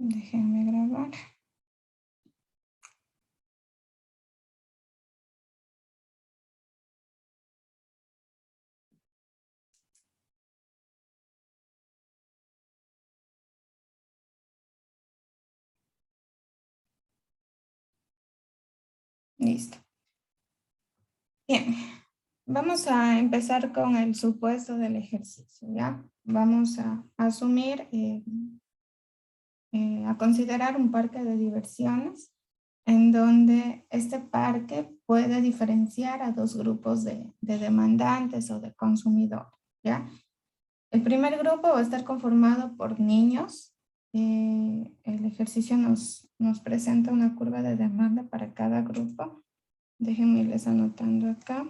Déjenme grabar. Listo. Bien, vamos a empezar con el supuesto del ejercicio, ¿ya? Vamos a asumir, a considerar un parque de diversiones en donde este parque puede diferenciar a dos grupos de demandantes o de consumidores, ¿ya? El primer grupo va a estar conformado por niños. El ejercicio nos presenta una curva de demanda para cada grupo. Déjenme irles anotando acá.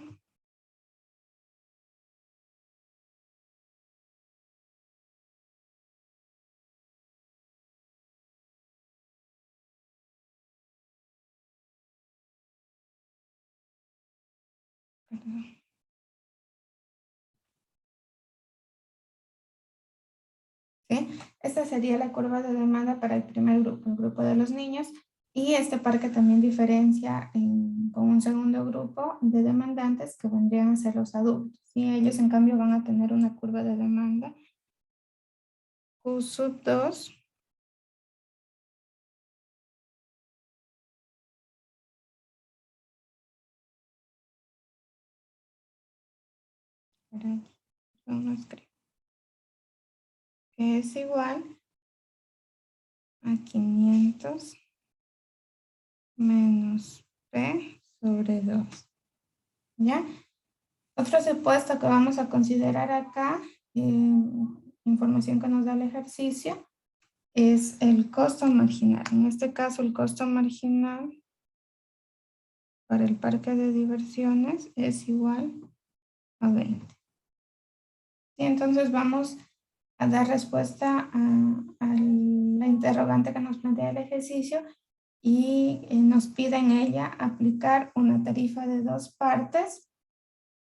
Perdón. ¿Sí? Esta sería la curva de demanda para el primer grupo, el grupo de los niños. Y este parque también diferencia con un segundo grupo de demandantes que vendrían a ser los adultos. ¿Sí? Ellos, en cambio, van a tener una curva de demanda Q sub 2 que es igual a 500 menos P sobre 2. ¿Ya? Otro supuesto que vamos a considerar acá, información que nos da el ejercicio, es el costo marginal. En este caso, el costo marginal para el parque de diversiones es igual a 20. Y entonces vamos a dar respuesta a la interrogante que nos plantea el ejercicio y nos pide en ella aplicar una tarifa de dos partes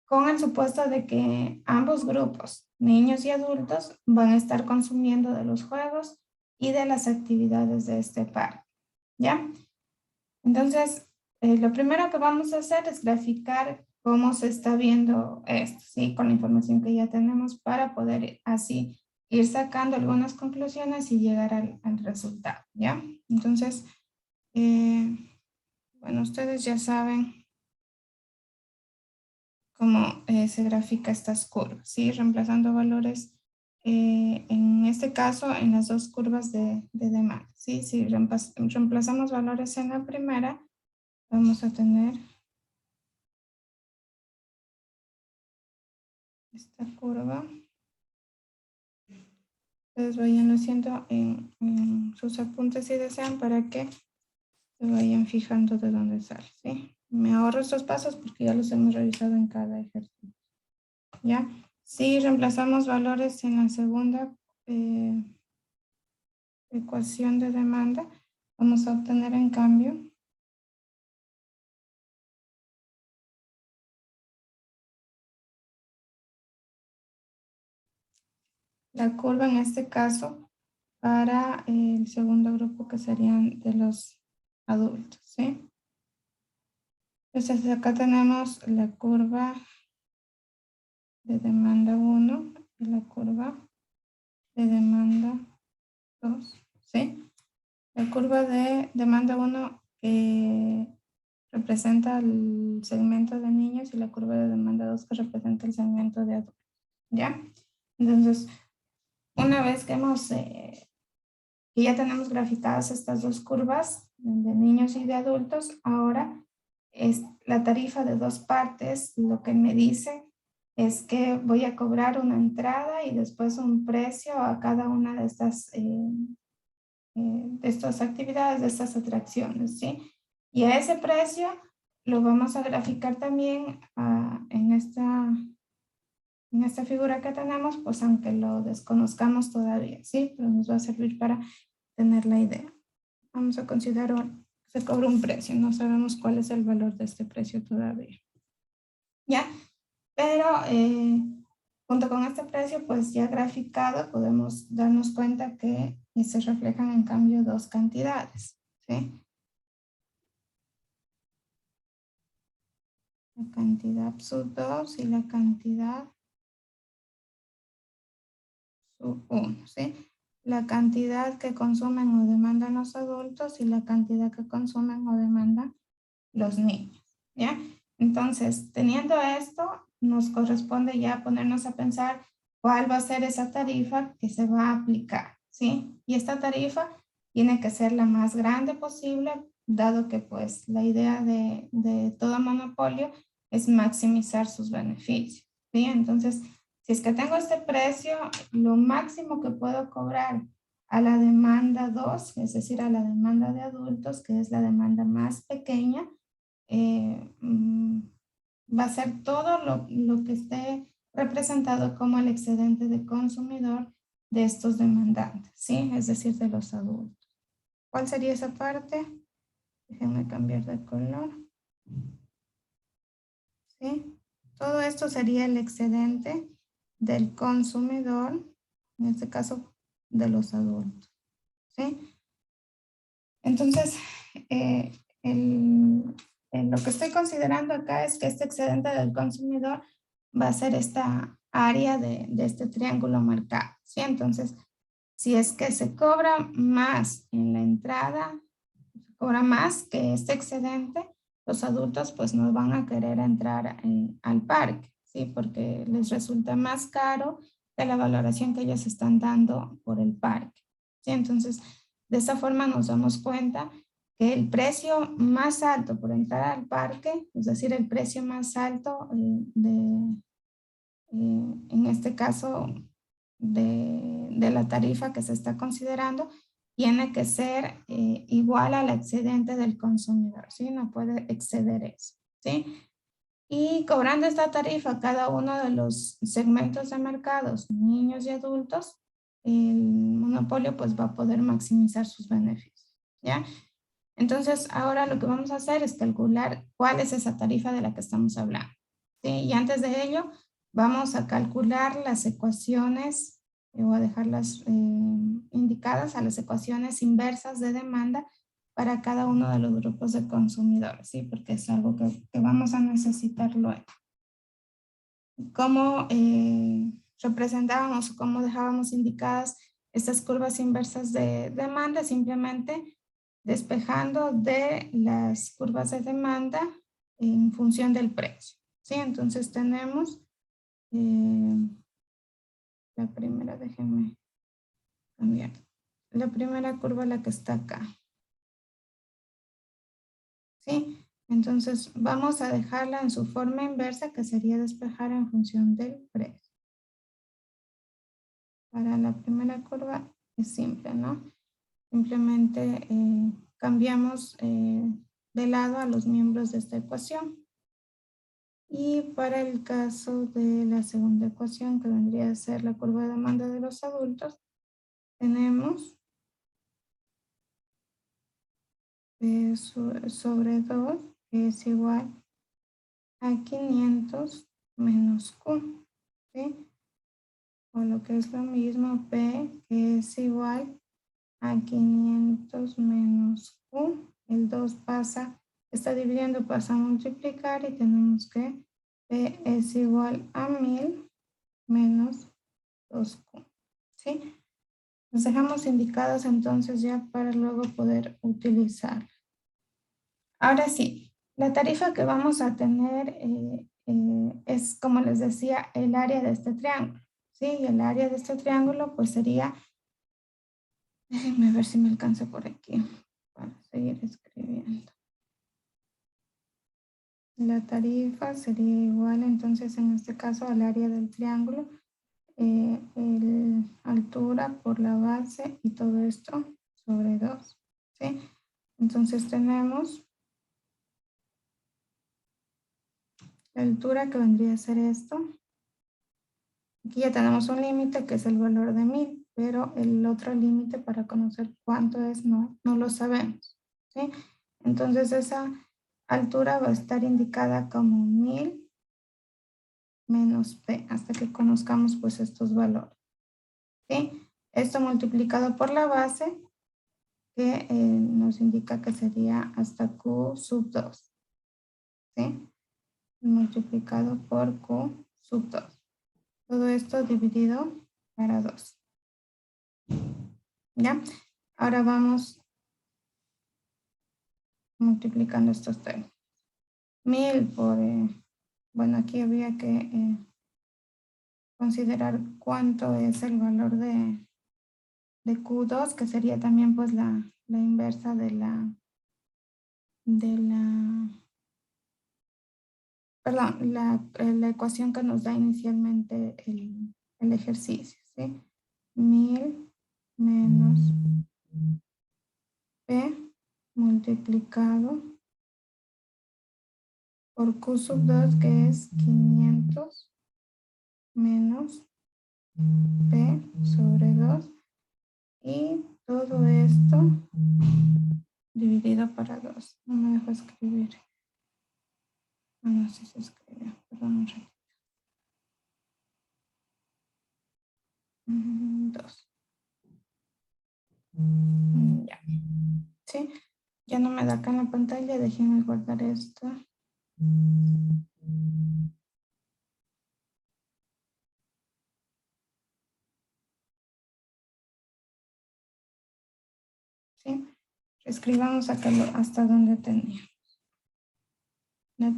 con el supuesto de que ambos grupos, niños y adultos, van a estar consumiendo de los juegos y de las actividades de este parque, ¿ya? Entonces, lo primero que vamos a hacer es graficar cómo se está viendo esto, ¿sí? Con la información que ya tenemos para poder así ir sacando algunas conclusiones y llegar al resultado, ¿ya? Entonces, bueno, ustedes ya saben cómo se grafica estas curvas, ¿sí? Reemplazando valores, en este caso, en las dos curvas de demanda, ¿sí? Si reemplazamos valores en la primera, vamos a tener esta curva. Ustedes vayan haciendo en sus apuntes si desean para que se vayan fijando de dónde sale, ¿sí? Me ahorro estos pasos porque ya los hemos revisado en cada ejercicio, ¿ya? Si reemplazamos valores en la segunda ecuación de demanda, vamos a obtener en cambio la curva en este caso para el segundo grupo que serían de los adultos, ¿sí? Entonces acá tenemos la curva de demanda 1 y la curva de demanda 2, ¿sí? La curva de demanda 1 representa el segmento de niños y la curva de demanda 2 que representa el segmento de adultos, ¿ya? Entonces, una vez que que ya tenemos graficadas estas dos curvas de niños y de adultos, ahora es la tarifa de dos partes. Lo que me dice es que voy a cobrar una entrada y después un precio a cada una de estas actividades, de estas atracciones, ¿sí? Y a ese precio lo vamos a graficar también en esta figura que tenemos, pues aunque lo desconozcamos todavía, ¿sí? Pero nos va a servir para tener la idea. Vamos a considerar, se cobra un precio, no sabemos cuál es el valor de este precio todavía, ¿ya? Pero junto con este precio, pues ya graficado, podemos darnos cuenta que se reflejan en cambio dos cantidades, ¿sí? La cantidad sub 2 y la cantidad sub 1, ¿sí? La cantidad que consumen o demandan los adultos y la cantidad que consumen o demandan los niños, ¿ya? Entonces, teniendo esto, nos corresponde ya ponernos a pensar cuál va a ser esa tarifa que se va a aplicar, ¿sí? Y esta tarifa tiene que ser la más grande posible, dado que pues la idea de todo monopolio es maximizar sus beneficios, ¿sí? Entonces, si es que tengo este precio, lo máximo que puedo cobrar a la demanda 2, es decir, a la demanda de adultos, que es la demanda más pequeña, va a ser todo lo que esté representado como el excedente de consumidor de estos demandantes, ¿sí? Es decir, de los adultos. ¿Cuál sería esa parte? Déjenme cambiar de color. ¿Sí? Todo esto sería el excedente del consumidor, en este caso de los adultos, ¿sí? Entonces, lo que estoy considerando acá es que este excedente del consumidor va a ser esta área de este triángulo marcado, ¿sí? Entonces, si es que se cobra más en la entrada, se cobra más que este excedente, los adultos pues no van a querer entrar al parque, ¿sí? Porque les resulta más caro de la valoración que ellos están dando por el parque, ¿sí? Entonces, de esta forma nos damos cuenta que el precio más alto por entrar al parque, es decir, el precio más alto en este caso de la tarifa que se está considerando, tiene que ser igual al excedente del consumidor, ¿sí? No puede exceder eso, ¿sí? Y cobrando esta tarifa cada uno de los segmentos de mercados, niños y adultos, el monopolio pues va a poder maximizar sus beneficios, ¿ya? Entonces, ahora lo que vamos a hacer es calcular cuál es esa tarifa de la que estamos hablando, ¿sí? Y antes de ello, vamos a calcular las ecuaciones o a dejarlas indicadas a las ecuaciones inversas de demanda para cada uno de los grupos de consumidores, ¿sí? Porque es algo que vamos a necesitar luego. ¿Cómo representábamos o cómo dejábamos indicadas estas curvas inversas de demanda? Simplemente despejando de las curvas de demanda en función del precio, ¿sí? Entonces tenemos la primera, déjenme cambiar. La primera curva, la que está acá, ¿sí? Entonces vamos a dejarla en su forma inversa, que sería despejar en función del precio. Para la primera curva es simple, ¿no? Simplemente cambiamos de lado a los miembros de esta ecuación. Y para el caso de la segunda ecuación, que vendría a ser la curva de demanda de los adultos, tenemos P sobre 2, que es igual a 500 menos Q, ¿sí? O lo que es lo mismo, P, que es igual a 500 menos Q. El 2 pasa, está dividiendo, pasa a multiplicar y tenemos que P es igual a 1000 menos 2Q, ¿sí? Nos dejamos indicados entonces ya para luego poder utilizar. Ahora sí, la tarifa que vamos a tener es, como les decía, el área de este triángulo, ¿sí? Y el área de este triángulo pues sería, déjenme ver si me alcanza por aquí para seguir escribiendo. La tarifa sería igual entonces en este caso al área del triángulo, altura por la base y todo esto sobre 2, ¿sí? Entonces tenemos la altura que vendría a ser esto. Aquí ya tenemos un límite que es el valor de 1000, pero el otro límite para conocer cuánto es no lo sabemos, ¿sí? Entonces esa altura va a estar indicada como 1000 menos P, hasta que conozcamos pues estos valores. ¿Sí? Esto multiplicado por la base, que nos indica que sería hasta Q sub 2. ¿Sí? Multiplicado por Q sub 2. Todo esto dividido para 2. ¿Ya? Ahora vamos multiplicando estos términos. 1000 por, bueno, aquí había que considerar cuánto es el valor de Q2, que sería también pues la inversa de la, perdón, la ecuación que nos da inicialmente el ejercicio, ¿sí? 1000 menos P multiplicado por Q sub 2, que es 500 menos P sobre 2, y todo esto dividido para 2. No me dejo escribir. No sé si se escribe, perdón un ratito. 2. Ya. ¿Sí? Ya no me da acá en la pantalla, déjenme guardar esto. ¿Sí? Escribamos acá hasta donde tenía. La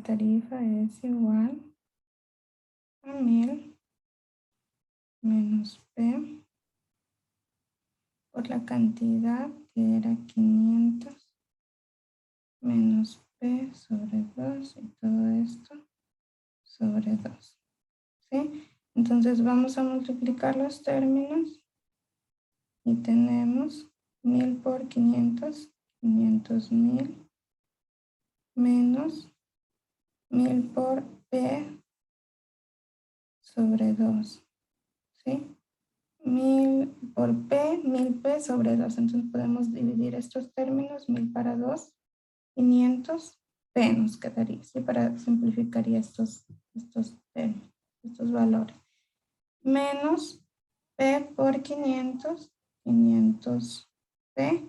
tarifa es igual a 1000 menos P por la cantidad, que era 500 menos P sobre 2, y todo esto sobre 2. ¿Sí? Entonces vamos a multiplicar los términos y tenemos 1000 por 500, 500.000 menos 1000 por P sobre 2. ¿Sí? 1000 por P, 1000P sobre 2. Entonces podemos dividir estos términos, 1000 para 2, 500 P nos quedaría, ¿sí? Para simplificaría estos términos, estos valores. Menos P por 500, 500P,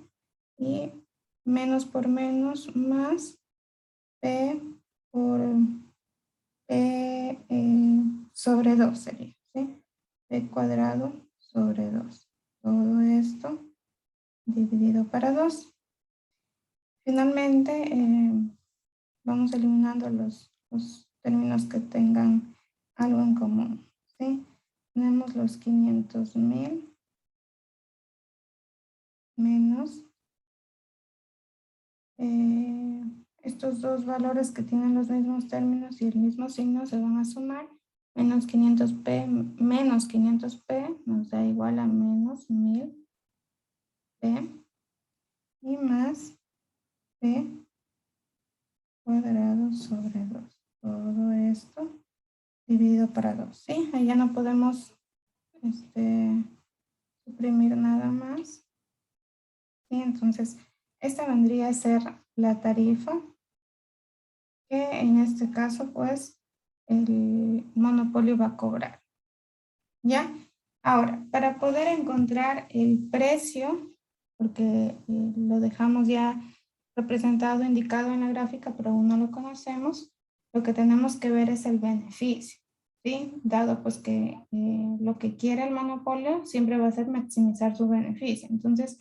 y menos por menos más P por P sobre 2 sería, ¿sí? P cuadrado sobre 2. Todo esto dividido para 2. Finalmente, vamos eliminando los términos que tengan algo en común, ¿sí? Tenemos los 500.000 menos estos dos valores que tienen los mismos términos y el mismo signo se van a sumar. Menos 500P menos 500P nos da igual a menos 1000P, y más P cuadrado sobre 2. Todo esto dividido para 2. ¿Sí? Ahí ya no podemos suprimir nada más. ¿Sí? Entonces, esta vendría a ser la tarifa que en este caso, pues, el monopolio va a cobrar. ¿Ya? Ahora, para poder encontrar el precio, porque lo dejamos ya representado, indicado en la gráfica, pero aún no lo conocemos, lo que tenemos que ver es el beneficio, ¿sí? Dado pues que lo que quiere el monopolio siempre va a ser maximizar su beneficio. Entonces,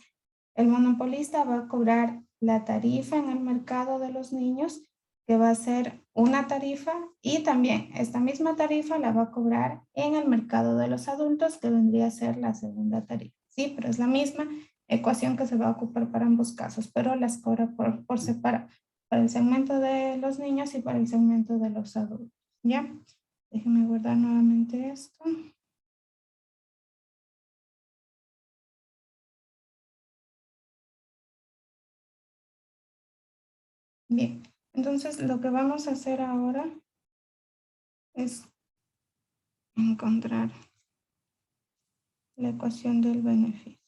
el monopolista va a cobrar la tarifa en el mercado de los niños, que va a ser una tarifa, y también esta misma tarifa la va a cobrar en el mercado de los adultos, que vendría a ser la segunda tarifa. Sí, pero es la misma ecuación que se va a ocupar para ambos casos, pero las cobra por separado, para el segmento de los niños y para el segmento de los adultos. ¿Ya? Déjenme guardar nuevamente esto. Bien, entonces lo que vamos a hacer ahora es encontrar la ecuación del beneficio.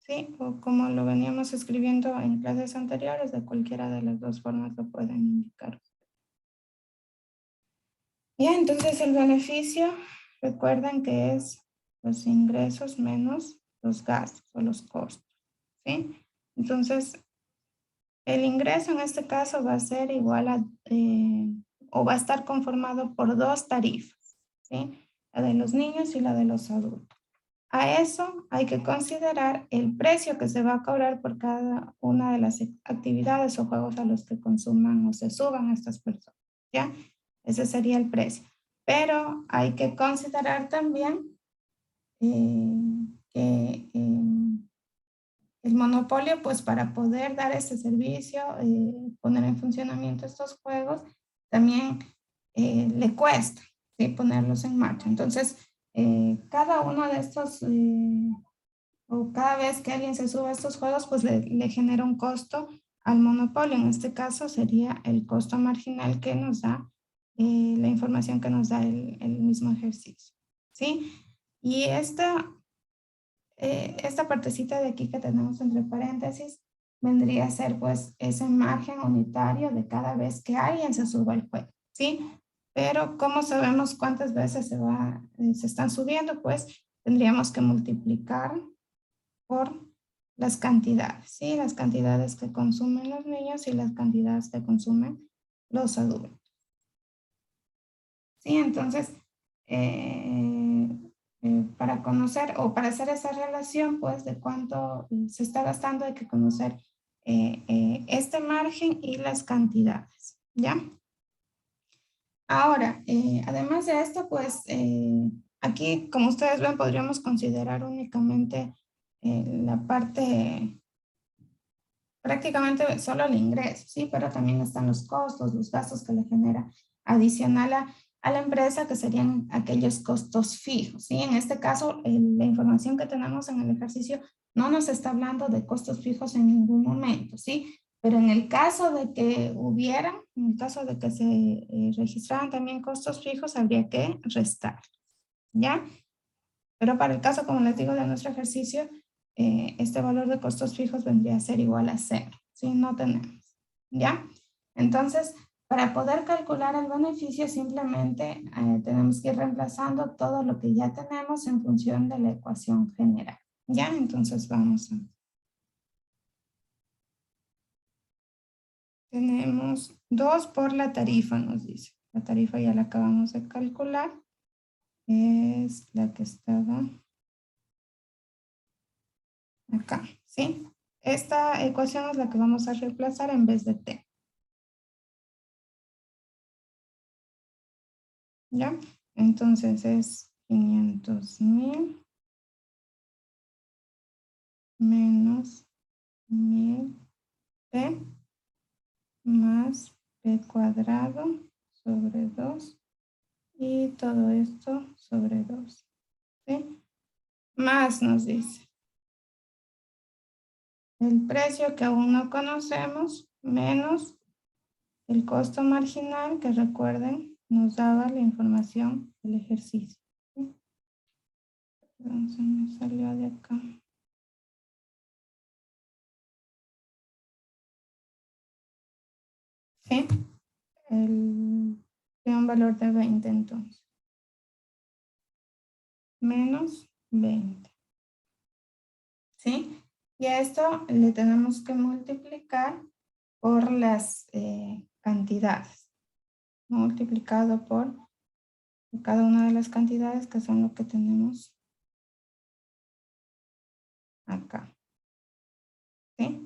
¿sí? O como lo veníamos escribiendo en clases anteriores, de cualquiera de las dos formas lo pueden indicar. Ya, entonces el beneficio, recuerden que es los ingresos menos los gastos o los costos, ¿sí? Entonces, el ingreso en este caso va a ser igual a, o va a estar conformado por dos tarifas, ¿sí? La de los niños y la de los adultos. A eso hay que considerar el precio que se va a cobrar por cada una de las actividades o juegos a los que consuman o se suban estas personas, ¿ya? Ese sería el precio. Pero hay que considerar también que el monopolio, pues para poder dar ese servicio, poner en funcionamiento estos juegos, también le cuesta, ¿sí? Ponerlos en marcha. Entonces, cada uno de estos, o cada vez que alguien se sube a estos juegos, pues le genera un costo al monopolio. En este caso sería el costo marginal que nos da la información que nos da el mismo ejercicio, ¿sí? Y esta partecita de aquí que tenemos entre paréntesis vendría a ser pues ese margen unitario de cada vez que alguien se suba al juego, ¿sí? Pero ¿cómo sabemos cuántas veces se están subiendo? Pues tendríamos que multiplicar por las cantidades, ¿sí? Las cantidades que consumen los niños y las cantidades que consumen los adultos. Sí, entonces, para conocer o para hacer esa relación, pues, de cuánto se está gastando, hay que conocer este margen y las cantidades, ¿ya? Ahora, además de esto, pues, aquí, como ustedes ven, podríamos considerar únicamente la parte, prácticamente solo el ingreso, ¿sí? Pero también están los costos, los gastos que le genera adicional a la empresa, que serían aquellos costos fijos, ¿sí? En este caso, la información que tenemos en el ejercicio no nos está hablando de costos fijos en ningún momento, ¿sí? Pero en el caso de que hubieran, en el caso de que se registraran también costos fijos, habría que restar, ¿ya? Pero para el caso, como les digo, de nuestro ejercicio, este valor de costos fijos vendría a ser igual a cero, ¿sí? No tenemos, ¿ya? Entonces, para poder calcular el beneficio, simplemente tenemos que ir reemplazando todo lo que ya tenemos en función de la ecuación general, ¿ya? Entonces, vamos a... Tenemos 2 por la tarifa, nos dice. La tarifa ya la acabamos de calcular. Es la que estaba acá, ¿sí? Esta ecuación es la que vamos a reemplazar en vez de t, ¿ya? Entonces es 500,000 menos 1000p más p cuadrado sobre 2 y todo esto sobre 2, ¿sí? Más nos dice el precio que aún no conocemos menos el costo marginal, que recuerden, nos daba la información del ejercicio, ¿sí? Entonces me salió de acá. ¿Sí? Tiene un valor de 20 entonces. Menos 20. ¿Sí? Y a esto le tenemos que multiplicar por las cantidades. Multiplicado por cada una de las cantidades, que son lo que tenemos acá. ¿Sí?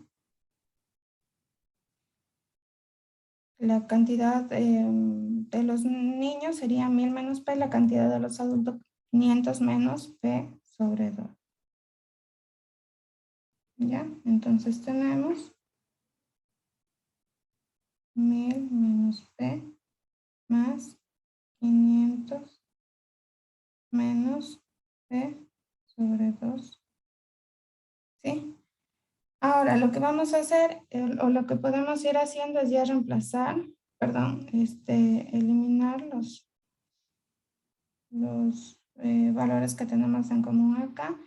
La cantidad de los niños sería 1000 menos P, la cantidad de los adultos 500 menos P sobre 2. ¿Ya? Entonces tenemos 1000 menos P más 500 menos P sobre 2. ¿Sí? Ahora, lo que vamos a hacer, o lo que podemos ir haciendo es ya reemplazar, perdón, eliminar los valores que tenemos en común acá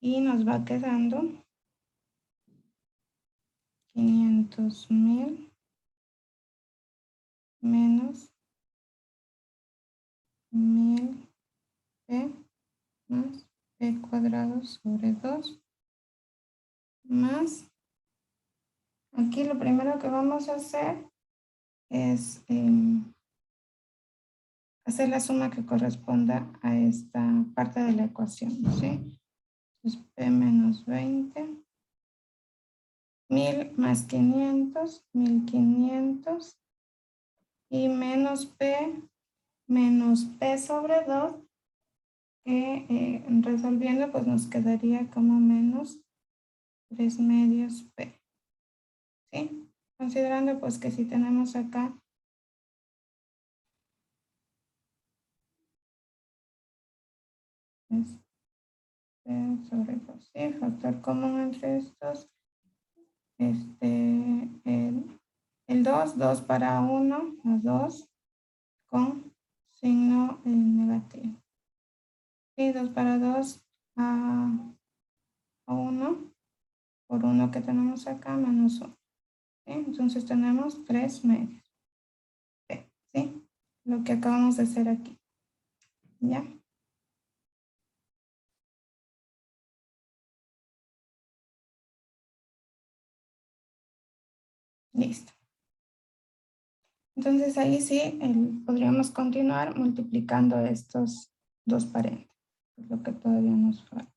y nos va quedando 500.000 menos 1000 P más P cuadrado sobre 2 más, aquí lo primero que vamos a hacer es hacer la suma que corresponda a esta parte de la ecuación, ¿sí? Entonces, P menos 20, 1000 más 500, 1500 y menos P sobre 2, que resolviendo pues nos quedaría como menos 3 medios P, ¿sí? Considerando pues que si tenemos acá es P sobre 2, ¿sí? Factor común entre estos, el 2, 2 para 1, más 2 con signo negativo. Y 2 para 2 a 1 por 1 que tenemos acá menos 1. ¿Sí? Entonces tenemos 3 medios. ¿Sí? Lo que acabamos de hacer aquí. ¿Ya? Listo. Entonces ahí sí podríamos continuar multiplicando estos dos paréntesis, lo que todavía nos falta.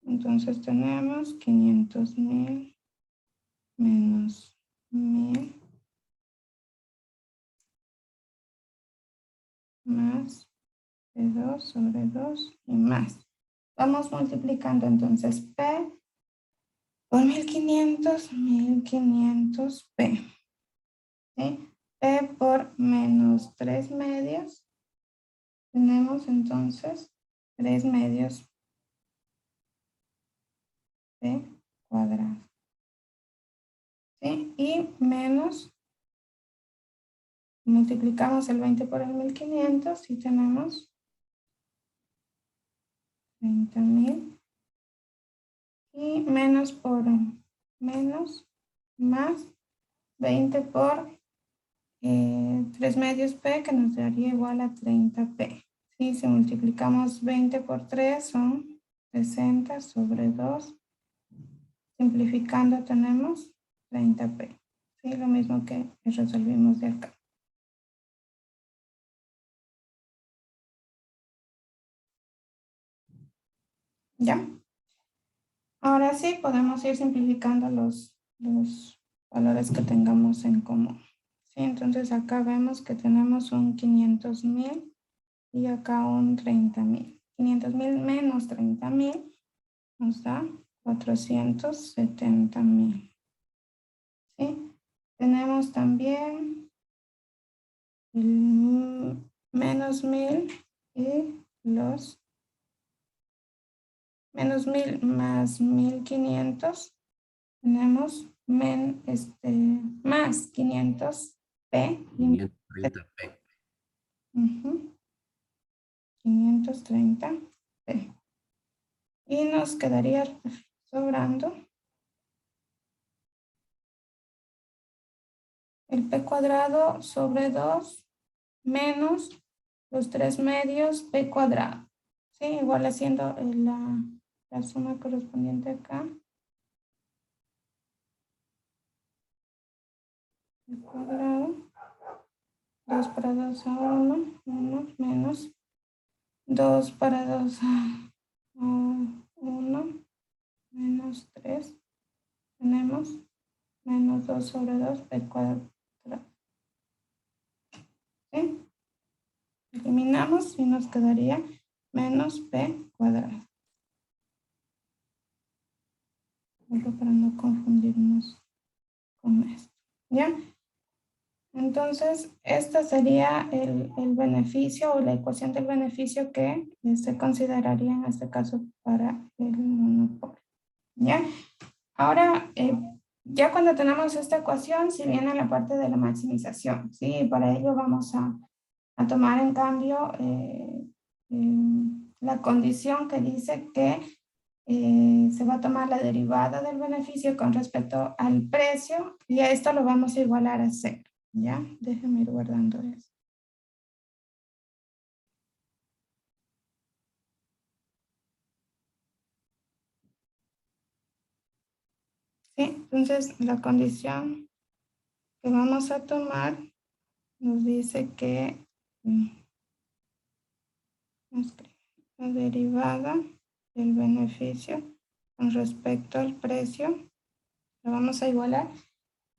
Entonces tenemos 500.000 menos 1000 más de 2 sobre 2 y más. Vamos multiplicando entonces P por 1500, 1500P. ¿Sí? P por menos 3 medios. Tenemos entonces 3 medios P cuadrado. ¿Sí? Y menos, multiplicamos el 20 por el 1500 y tenemos 30.000. Y menos por menos más 20 por 3 medios P, que nos daría igual a 30P. ¿Sí? Si multiplicamos 20 por 3 son 60 sobre 2. Simplificando tenemos 30P. ¿Sí? Lo mismo que resolvimos de acá. ¿Ya? Ahora sí podemos ir simplificando los valores que tengamos en común. ¿Sí? Entonces acá vemos que tenemos un 500.000 y acá un 30.000. 500.000 menos 30.000 nos da 470.000. ¿Sí? Tenemos también el menos 1000 y los menos 1000 más 1500. Tenemos más 500P. 530P. 530P. Y nos quedaría sobrando el P cuadrado sobre 2 menos los 3 medios P cuadrado. ¿Sí? Igual haciendo la suma correspondiente acá. P cuadrado. 2 para 2 a 1, 1 menos 2 para 2 a 1 menos 3. Tenemos menos 2 sobre 2 P cuadrado. ¿Sí? Eliminamos y nos quedaría menos P cuadrado. Solo para no confundirnos con esto. ¿Ya? Entonces, este sería el beneficio o la ecuación del beneficio que se consideraría en este caso para el monopolio. ¿Ya? Ahora, ya cuando tenemos esta ecuación, si viene la parte de la maximización, ¿sí? Para ello vamos a tomar en cambio la condición que dice que se va a tomar la derivada del beneficio con respecto al precio y a esto lo vamos a igualar a 0. ¿Ya? Déjenme ir guardando eso. ¿Sí? Entonces, la condición que vamos a tomar nos dice que la derivada del beneficio con respecto al precio lo vamos a igualar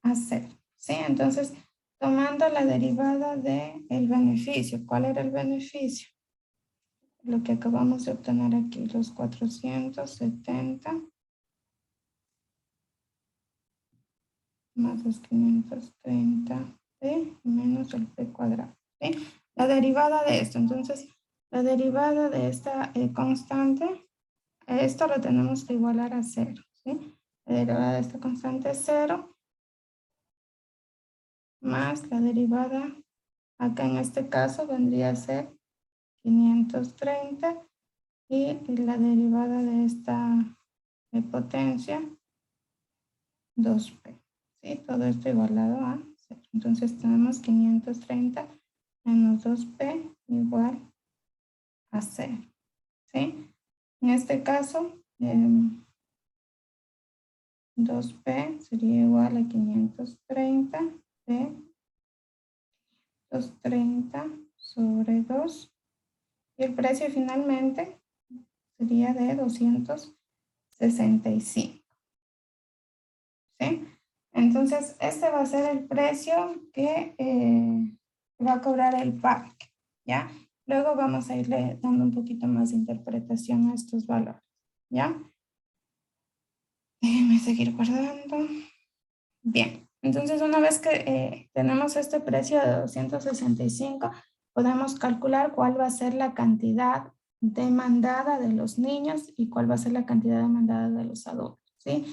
a 0. ¿Sí? Entonces, tomando la derivada del beneficio, ¿cuál era el beneficio? Lo que acabamos de obtener aquí, los 470 más los 530 menos el p cuadrado. ¿Sí? La derivada de esto, entonces, la derivada de esta constante, esto lo tenemos que igualar a 0. ¿Sí? La derivada de esta constante es 0 más la derivada, acá en este caso vendría a ser 530 y la derivada de esta potencia 2p. ¿Sí? Todo esto igualado a 0. Entonces tenemos 530 menos 2p igual a 0. ¿Sí? En este caso, 2p sería igual a 530 p 230 sobre 2. Y el precio finalmente sería de 265. ¿Sí? Entonces, este va a ser el precio que va a cobrar el parque, ¿ya? Luego vamos a irle dando un poquito más de interpretación a estos valores, ¿ya? Déjenme seguir guardando. Bien, entonces una vez que tenemos este precio de 265, podemos calcular cuál va a ser la cantidad demandada de los niños y cuál va a ser la cantidad demandada de los adultos, ¿sí?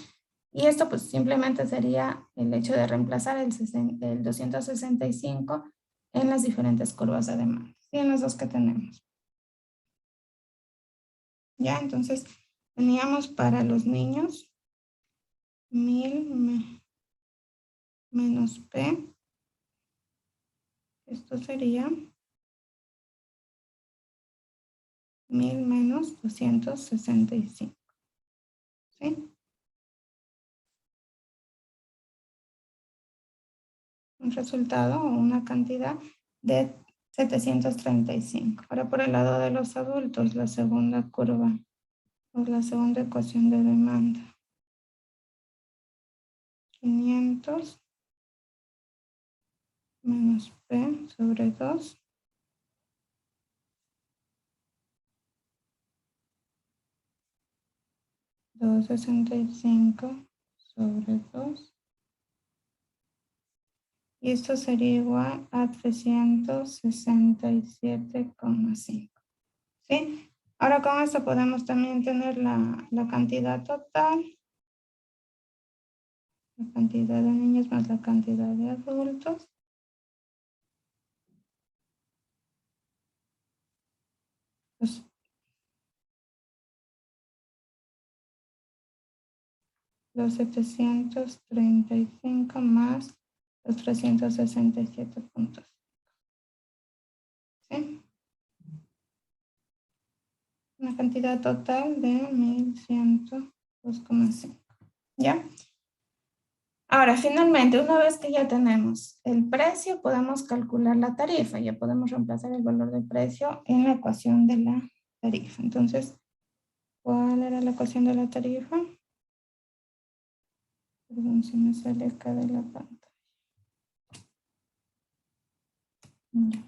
Y esto pues simplemente sería el hecho de reemplazar el 265 en las diferentes curvas de demanda, ¿sí? En los dos que tenemos. Ya, entonces teníamos para los niños 1000 menos P. Esto sería 1000 menos 265. ¿Sí? Un resultado o una cantidad de 735. Ahora por el lado de los adultos, la segunda curva o la segunda ecuación de demanda. 500 menos P sobre 2. Doscientos sesenta y cinco sobre 2. Y esto sería igual a 367,5. ¿Sí? Ahora con esto podemos también tener la cantidad total, la cantidad de niños más la cantidad de adultos. Pues, los 735 más los 367 puntos. ¿Sí? Una cantidad total de 1102,5. ¿Ya? Ahora, finalmente, una vez que ya tenemos el precio, podemos calcular la tarifa. Ya podemos reemplazar el valor del precio en la ecuación de la tarifa. Entonces, ¿cuál era la ecuación de la tarifa? Perdón, si me sale acá de la pantalla. Ya.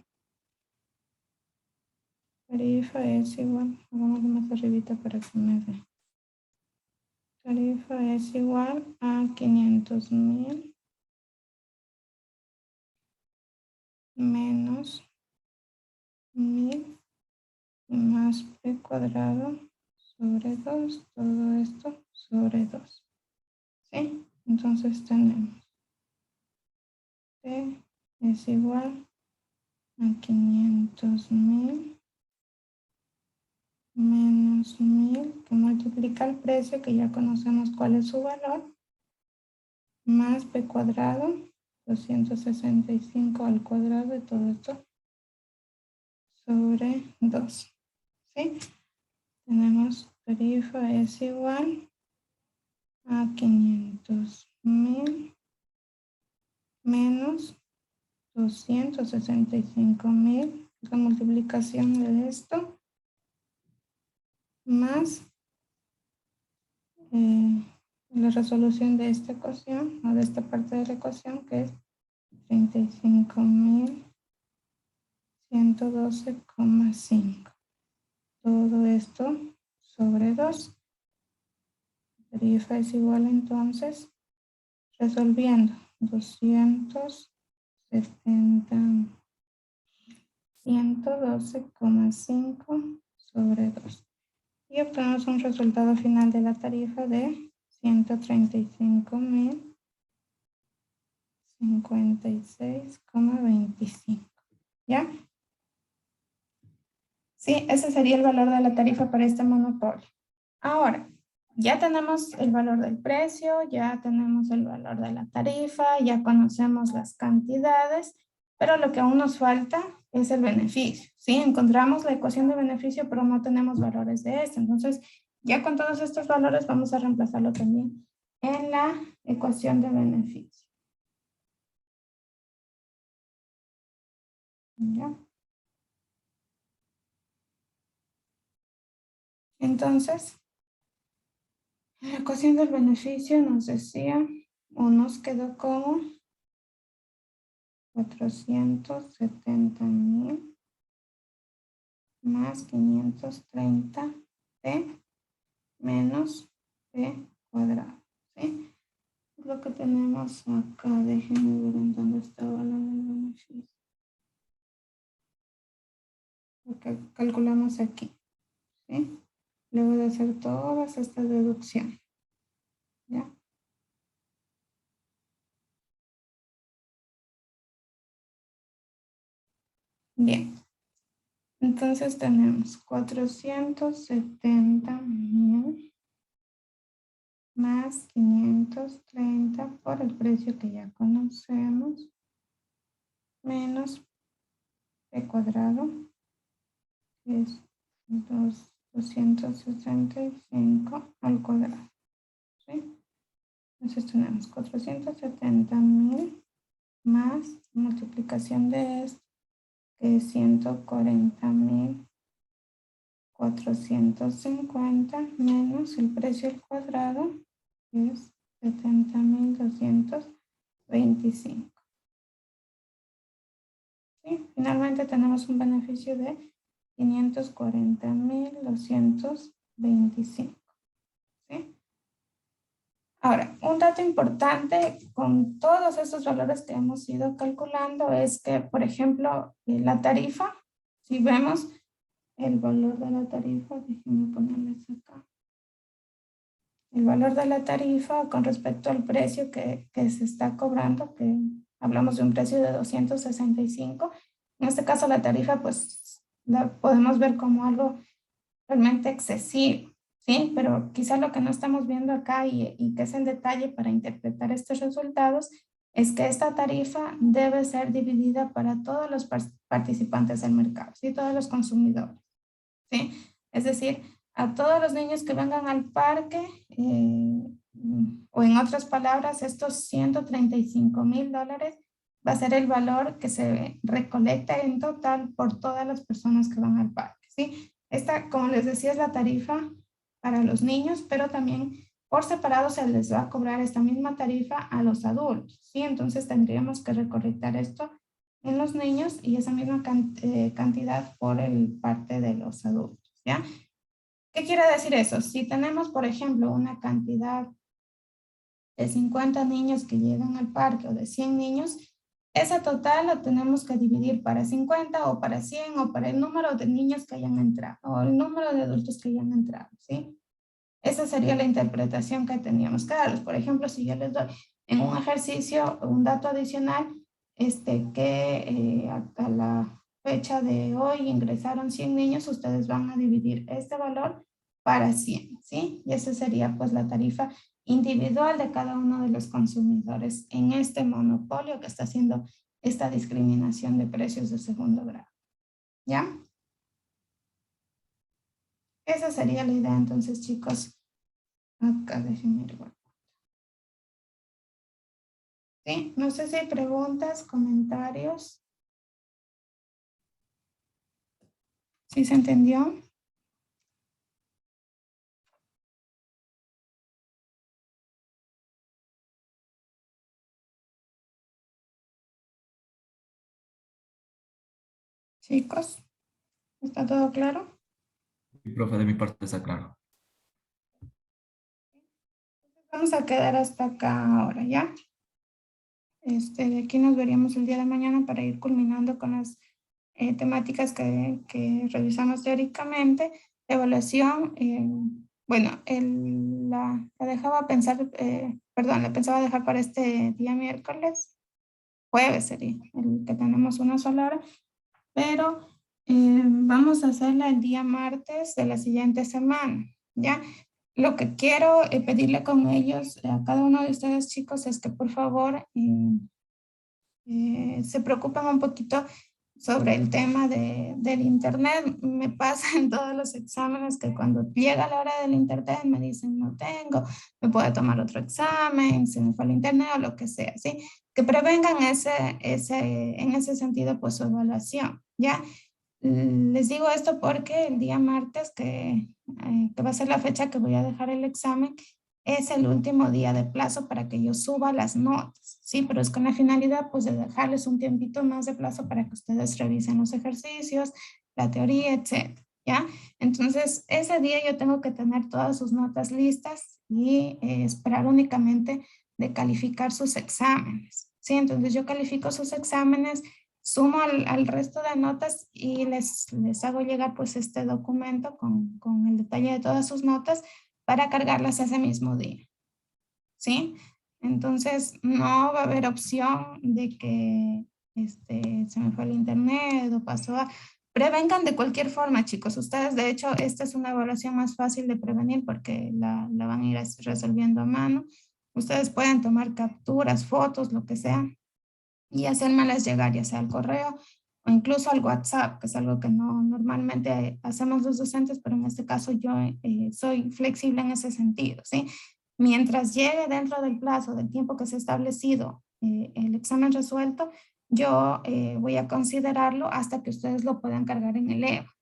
Tarifa es igual, hagámoslo más arribita para que me vea. Tarifa es igual a 500,000 menos 1000 más p cuadrado sobre 2, todo esto sobre 2. ¿Sí? Entonces tenemos p es igual a 500,000 menos 1000 que multiplica el precio, que ya conocemos cuál es su valor, más b cuadrado, 265 al cuadrado y todo esto sobre 2. ¿Sí? Tenemos tarifa es igual a 500,000 menos 265,000, la multiplicación de esto, más la resolución de esta ecuación, o de esta parte de la ecuación, que es 35,112,5. Todo esto sobre 2. La tarifa es igual entonces, resolviendo, 112,5 sobre 2. Y obtenemos un resultado final de la tarifa de 135,056,25. ¿Ya? Sí, ese sería el valor de la tarifa para este monopolio. Ahora, ya tenemos el valor del precio, ya tenemos el valor de la tarifa, ya conocemos las cantidades, pero lo que aún nos falta es el beneficio, ¿sí? Encontramos la ecuación de beneficio, pero no tenemos valores de este. Entonces, ya con todos estos valores vamos a reemplazarlo también en la ecuación de beneficio. ¿Ya? Entonces, la ecuación del beneficio nos decía, o nos quedó como 470,000 más 530 t menos t cuadrado, ¿sí? Lo que tenemos acá, déjenme ver en dónde está el valor del beneficio. Lo que calculamos aquí, ¿sí? Luego de hacer todas estas deducciones, ¿ya? Bien. Entonces tenemos 470,000 más 530 por el precio que ya conocemos, menos p cuadrado, que es 265 al cuadrado, ¿sí? Entonces tenemos 470,000 más multiplicación de esto, que es 140,450 menos el precio al cuadrado, que es 70,225. ¿Sí? Finalmente tenemos un beneficio de 540,225. ¿Sí? Ahora, un dato importante con todos estos valores que hemos ido calculando es que, por ejemplo, la tarifa, si vemos el valor de la tarifa, déjenme ponerles acá. El valor de la tarifa con respecto al precio que se está cobrando, que hablamos de un precio de 265. En este caso la tarifa pues la podemos ver como algo realmente excesivo, ¿sí? Pero quizá lo que no estamos viendo acá y que es el detalle para interpretar estos resultados es que esta tarifa debe ser dividida para todos los participantes del mercado, ¿sí? Todos los consumidores, ¿sí? Es decir, a todos los niños que vengan al parque, o en otras palabras, estos $135,000 va a ser el valor que se recolecta en total por todas las personas que van al parque, ¿sí? Esta, como les decía, es la tarifa para los niños, pero también por separado se les va a cobrar esta misma tarifa a los adultos, ¿sí? Entonces tendríamos que recolectar esto en los niños y esa misma cantidad por el parte de los adultos, ¿ya? ¿Qué quiere decir eso? Si tenemos, por ejemplo, una cantidad de 50 niños que llegan al parque o de 100 niños, ese total lo tenemos que dividir para 50 o para 100 o para el número de niños que hayan entrado o el número de adultos que hayan entrado, ¿sí? Esa sería la interpretación que teníamos que darles. Por ejemplo, si yo les doy en un ejercicio un dato adicional, que hasta la fecha de hoy ingresaron 100 niños, ustedes van a dividir este valor para 100, ¿sí? Y esa sería pues la tarifa individual de cada uno de los consumidores en este monopolio que está haciendo esta discriminación de precios de segundo grado, ¿ya? Esa sería la idea entonces, chicos. Acá déjenme ir. ¿Sí? No sé si hay preguntas, comentarios. ¿Sí se entendió? Chicos, ¿está todo claro? Y profe, de mi parte está claro. Vamos a quedar hasta acá ahora, ¿ya? De aquí nos veríamos el día de mañana para ir culminando con las temáticas que revisamos teóricamente. Evaluación, bueno, la dejaba pensar, perdón, la pensaba dejar para este día miércoles, jueves sería, el que tenemos una sola hora, pero vamos a hacerla el día martes de la siguiente semana, ¿ya? Lo que quiero pedirle con ellos, a cada uno de ustedes chicos, es que por favor se preocupen un poquito sobre el tema del internet. Me pasa en todos los exámenes que cuando llega la hora del internet me dicen no tengo, me puedo tomar otro examen, se me fue el internet o lo que sea, ¿sí? Que prevengan en ese sentido pues su evaluación, ¿ya? Les digo esto porque el día martes, que va a ser la fecha que voy a dejar el examen, es el último día de plazo para que yo suba las notas, ¿sí? Pero es con la finalidad, pues, de dejarles un tiempito más de plazo para que ustedes revisen los ejercicios, la teoría, etcétera, ¿ya? Entonces, ese día yo tengo que tener todas sus notas listas y esperar únicamente de calificar sus exámenes, ¿sí? Entonces, yo califico sus exámenes, sumo al resto de notas y les hago llegar, pues, este documento con el detalle de todas sus notas para cargarlas ese mismo día, ¿sí? Entonces, no va a haber opción de que se me fue el internet o pasó a... Prevengan de cualquier forma, chicos. Ustedes, de hecho, esta es una evaluación más fácil de prevenir porque la van a ir resolviendo a mano. Ustedes pueden tomar capturas, fotos, lo que sea, y hacérmelas llegar, ya sea al correo o incluso al WhatsApp, que es algo que no normalmente hacemos los docentes, pero en este caso yo soy flexible en ese sentido, ¿sí? Mientras llegue dentro del plazo, del tiempo que se ha establecido el examen resuelto, yo voy a considerarlo hasta que ustedes lo puedan cargar en el EVA,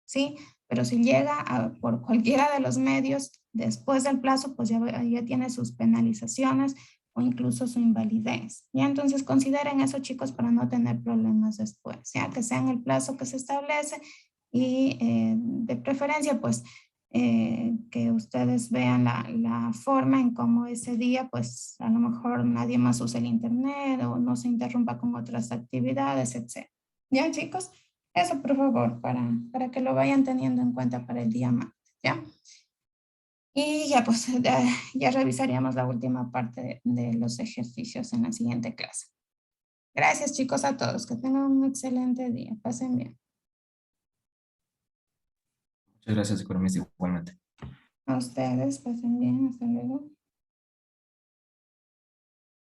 ¿sí? Pero si llega por cualquiera de los medios después del plazo, pues ya tiene sus penalizaciones o incluso su invalidez. Ya entonces consideren eso, chicos, para no tener problemas después, ya que sea en el plazo que se establece y de preferencia, pues, que ustedes vean la forma en cómo ese día, pues, a lo mejor nadie más use el internet o no se interrumpa con otras actividades, etc. ¿Ya, chicos? Eso, por favor, para que lo vayan teniendo en cuenta para el día martes, ¿ya? Y ya, pues, ya revisaríamos la última parte de los ejercicios en la siguiente clase. Gracias, chicos, a todos. Que tengan un excelente día. Pasen bien. Muchas gracias, economista, igualmente. A ustedes, pasen bien. Hasta luego.